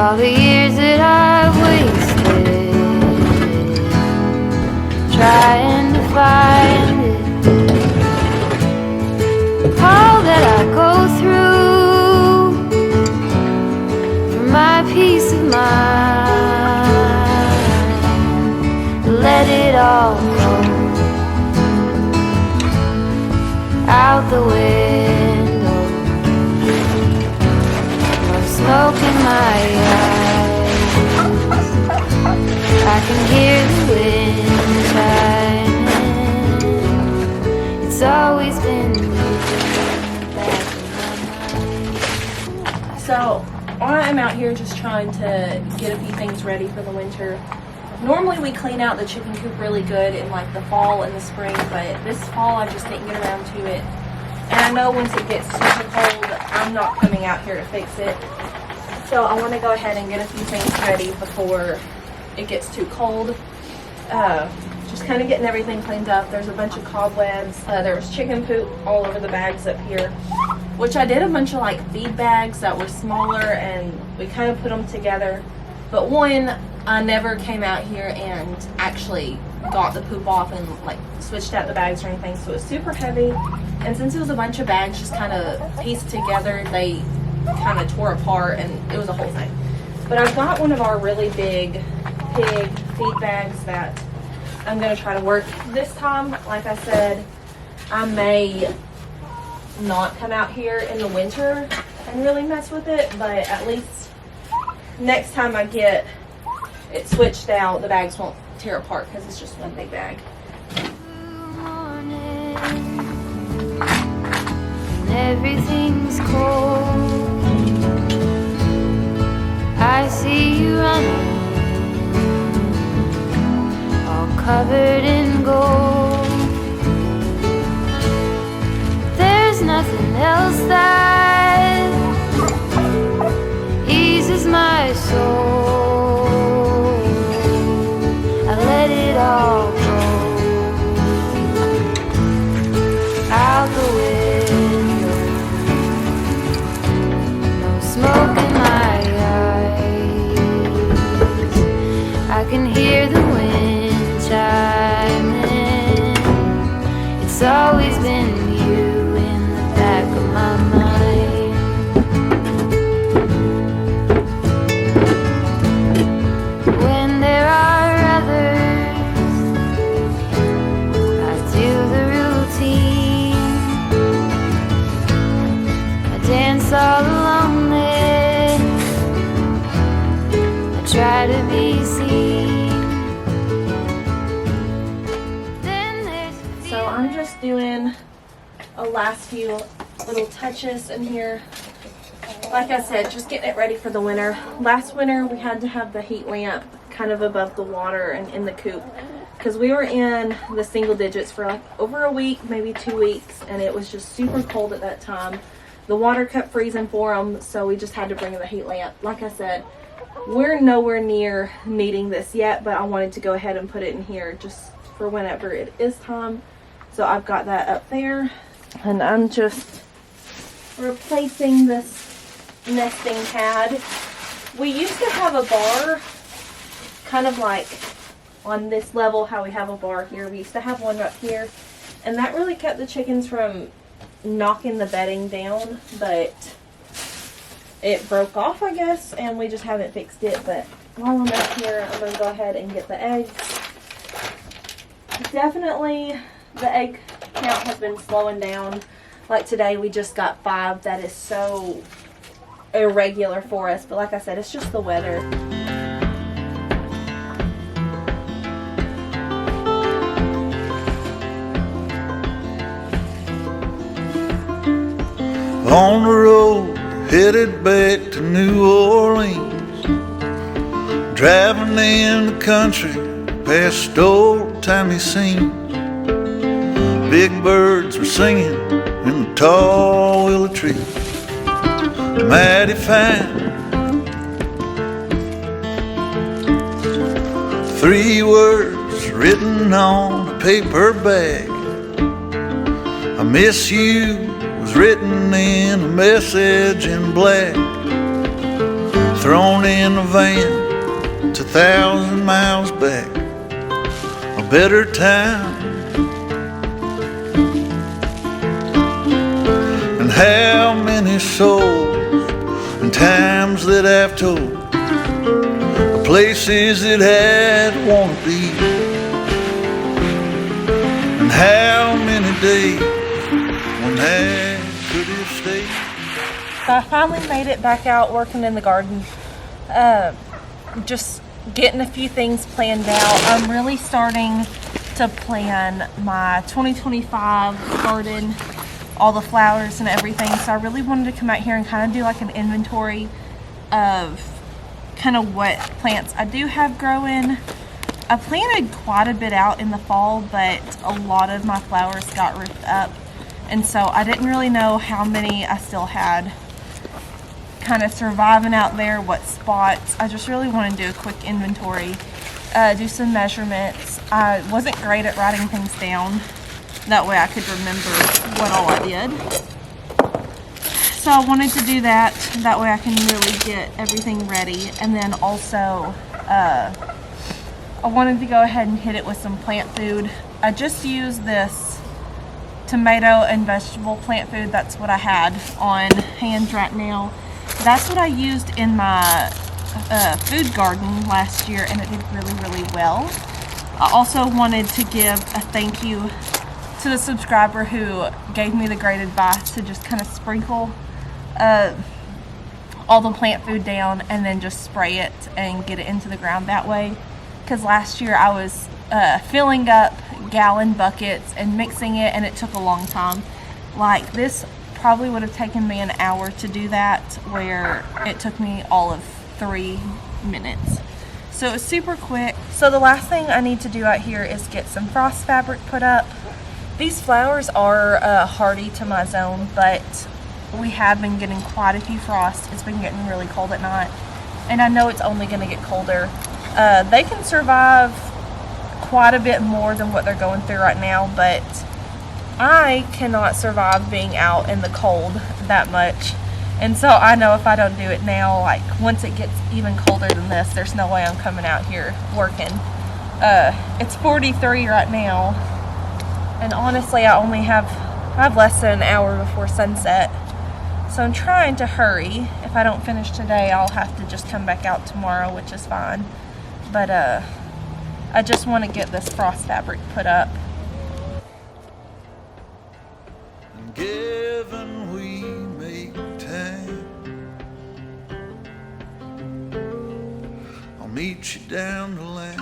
all the years that I've wasted trying to find it, all that I go through for my peace of mind. Let it all go out the window, no smoke in my eyes, I can hear the wind chiming. It's always been you in the back of my mind. So I'm out here just trying to get a few things ready for the winter. Normally we clean out the chicken coop really good in like the fall and the spring, but this fall I just didn't get around to it. And I know once it gets super cold, I'm not coming out here to fix it. So I want to go ahead and get a few things ready before it gets too cold. Just kind of getting everything cleaned up. There's a bunch of cobwebs. There was chicken poop all over the bags up here, which I did a bunch of like feed bags that were smaller, and we kind of put them together. But one, I never came out here and actually got the poop off and like switched out the bags or anything, so it was super heavy. And since it was a bunch of bags just kind of pieced together, they kind of tore apart and it was a whole thing. But I've got one of our really big pig feed bags that I'm going to try to work this time. Like I said, I may not come out here in the winter and really mess with it, but at least next time I get it switched out, the bags won't tear apart because it's just one big bag. Morning, and everything's cold, I see you running, all covered in gold. There's nothing else that eases my soul. I let it all go out the window, no smoke in my eyes, I can hear the wind chiming. It's always been you in the back of my mind. When there are others, I do the routine, I dance all alone there, I try to be seen. Then there's So I'm just doing a last few little touches in here. Like I said, just getting it ready for the winter. Last winter we had to have the heat lamp kind of above the water and in the coop because we were in the single digits for like over a week, maybe 2 weeks, and it was just super cold at that time. The water kept freezing for them, so we just had to bring in the heat lamp. Like I said, we're nowhere near needing this yet, but I wanted to go ahead and put it in here just for whenever it is time. So I've got that up there, and I'm just replacing this nesting pad. We used to have a bar kind of like on this level, how we have a bar here. We used to have one up here, and that really kept the chickens from knocking the bedding down, but it broke off, I guess, and we just haven't fixed it. But while I'm up here, I'm going to go ahead and get the eggs. Definitely the egg count has been slowing down. Like today we just got 5. That is so irregular for us, but like I said, it's just the weather. On the road, headed back to New Orleans, driving in the country past old-timey scenes. Big birds were singing in the tall willow trees, mighty fine. 3 words written on a paper bag, I miss you, was written in a message in black. thrown in a van. It's 1,000 miles back, a better time. And how many souls and times that I've told, the places that I'd want to be, and how many days when I could have stayed. So I finally made it back out working in the garden. Just getting a few things planned out. I'm really starting to plan my 2025 garden, all the flowers and everything. So I really wanted to come out here and kind of do like an inventory of kind of what plants I do have growing. I planted quite a bit out in the fall, but a lot of my flowers got ripped up. And so I didn't really know how many I still had kind of surviving out there, what spots. I just really want to do a quick inventory, do some measurements. I wasn't great at writing things down. That way I could remember what all I did. So I wanted to do that. That way I can really get everything ready. And then also, I wanted to go ahead and hit it with some plant food. I just used this tomato and vegetable plant food. That's what I had on hand right now. That's what I used in my food garden last year, and it did really, really well. I also wanted to give a thank you to the subscriber who gave me the great advice to just kind of sprinkle all the plant food down and then just spray it and get it into the ground that way. Because last year I was filling up gallon buckets and mixing it, and it took a long time. Like this probably would have taken me an hour to do that, where it took me all of 3 minutes. So it was super quick. So the last thing I need to do out here is get some frost fabric put up. These flowers are hardy to my zone, but we have been getting quite a few frosts. It's been getting really cold at night, and I know it's only going to get colder. They can survive quite a bit more than what they're going through right now, but I cannot survive being out in the cold that much. And so I know if I don't do it now, like once it gets even colder than this, there's no way I'm coming out here working. It's 43 right now, and honestly I have less than an hour before sunset. So I'm trying to hurry. If I don't finish today, I'll have to just come back out tomorrow, which is fine. But I just want to get this frost fabric put up. Given we make time, I'll meet you down the line.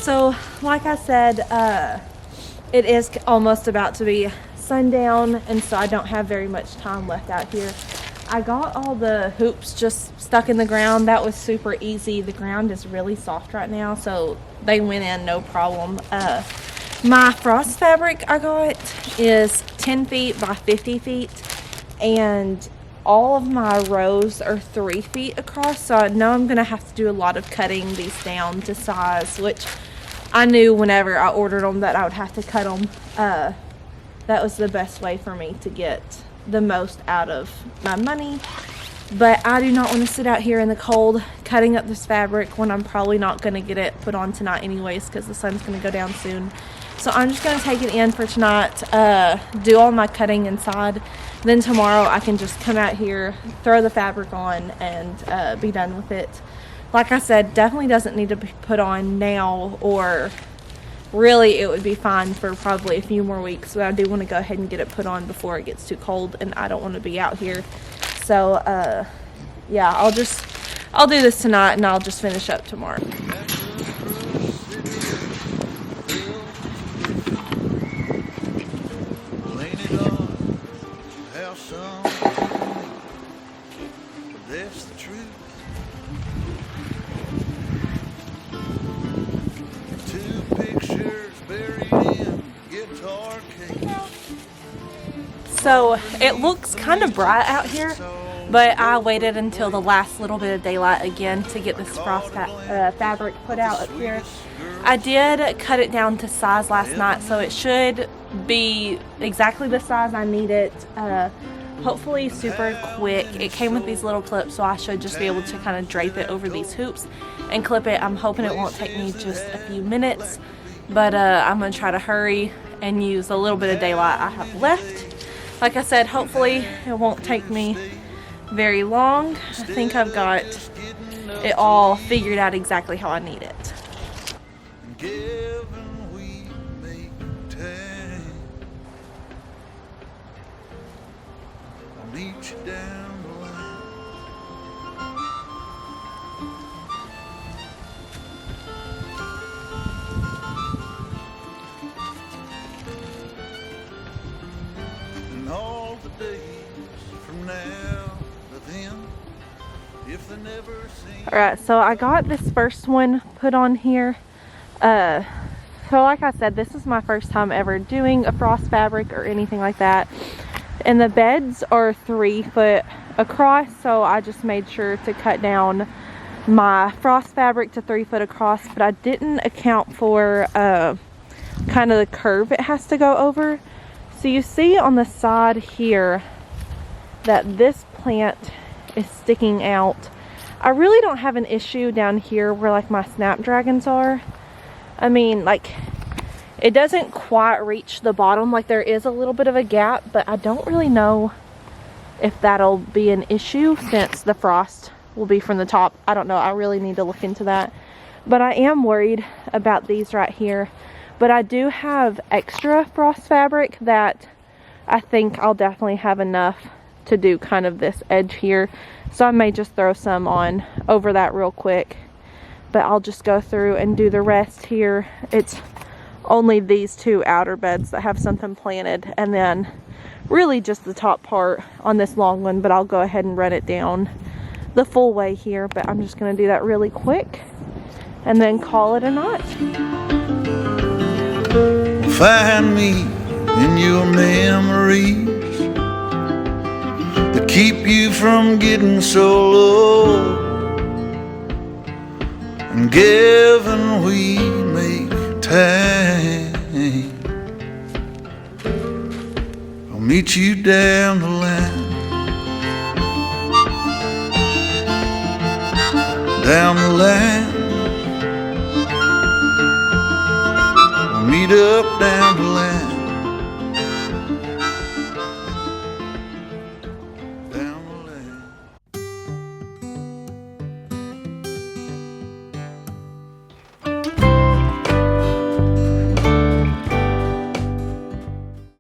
So, like I said, it is almost about to be sundown, and so I don't have very much time left out here. I got all the hoops just stuck in the ground. That was super easy. The ground is really soft right now, so they went in no problem. My frost fabric I got is 10 feet by 50 feet, and all of my rows are 3 feet across, so I know I'm gonna have to do a lot of cutting these down to size, which I knew whenever I ordered them that I would have to cut them. That was the best way for me to get the most out of my money. But I do not want to sit out here in the cold cutting up this fabric when I'm probably not going to get it put on tonight anyways, because the sun's going to go down soon. So I'm just going to take it in for tonight, do all my cutting inside. Then tomorrow I can just come out here, throw the fabric on, and be done with it. Like I said, definitely doesn't need to be put on now, or really it would be fine for probably a few more weeks, but I do want to go ahead and get it put on before it gets too cold, and I don't want to be out here. So yeah, I'll do this tonight, and I'll just finish up tomorrow. That's the truth. Two pictures buried in guitar case. So it looks kind of bright out here. but I waited until the last little bit of daylight again to get this frost fabric put out up here. I did cut it down to size last night, so it should be exactly the size I need it. Hopefully super quick. It came with these little clips, so I should just be able to kind of drape it over these hoops and clip it. I'm hoping it won't take me just a few minutes, but I'm gonna try to hurry and use a little bit of daylight I have left. Like I said, hopefully it won't take me very long. I think I've got it all figured out exactly how I need it. Meet you down the line. And all the days from now to then, if they never seem. Alright, so I got this first one put on here. So like I said, this is my first time ever doing a frost fabric or anything like that. And the beds are 3 foot across, so I just made sure to cut down my frost fabric to 3 foot across, but I didn't account for kind of the curve it has to go over. So you see on the side here that this plant is sticking out. I really don't have an issue down here where like my snapdragons are. I mean, like, it doesn't quite reach the bottom, like there is a little bit of a gap, but I don't really know if that'll be an issue since the frost will be from the top. I don't know, I really need to look into that. But I am worried about these right here. But I do have extra frost fabric that I think I'll definitely have enough to do kind of this edge here. So I may just throw some on over that real quick. But I'll just go through and do the rest here. It's only these 2 outer beds that have something planted, and then really just the top part on this long one, but I'll go ahead and run it down the full way here. But I'm just going to do that really quick and then call it a night. Find me in your memories that keep you from getting so low. And given we make time, I'll meet you down the line. Down the line, we'll meet up down the line.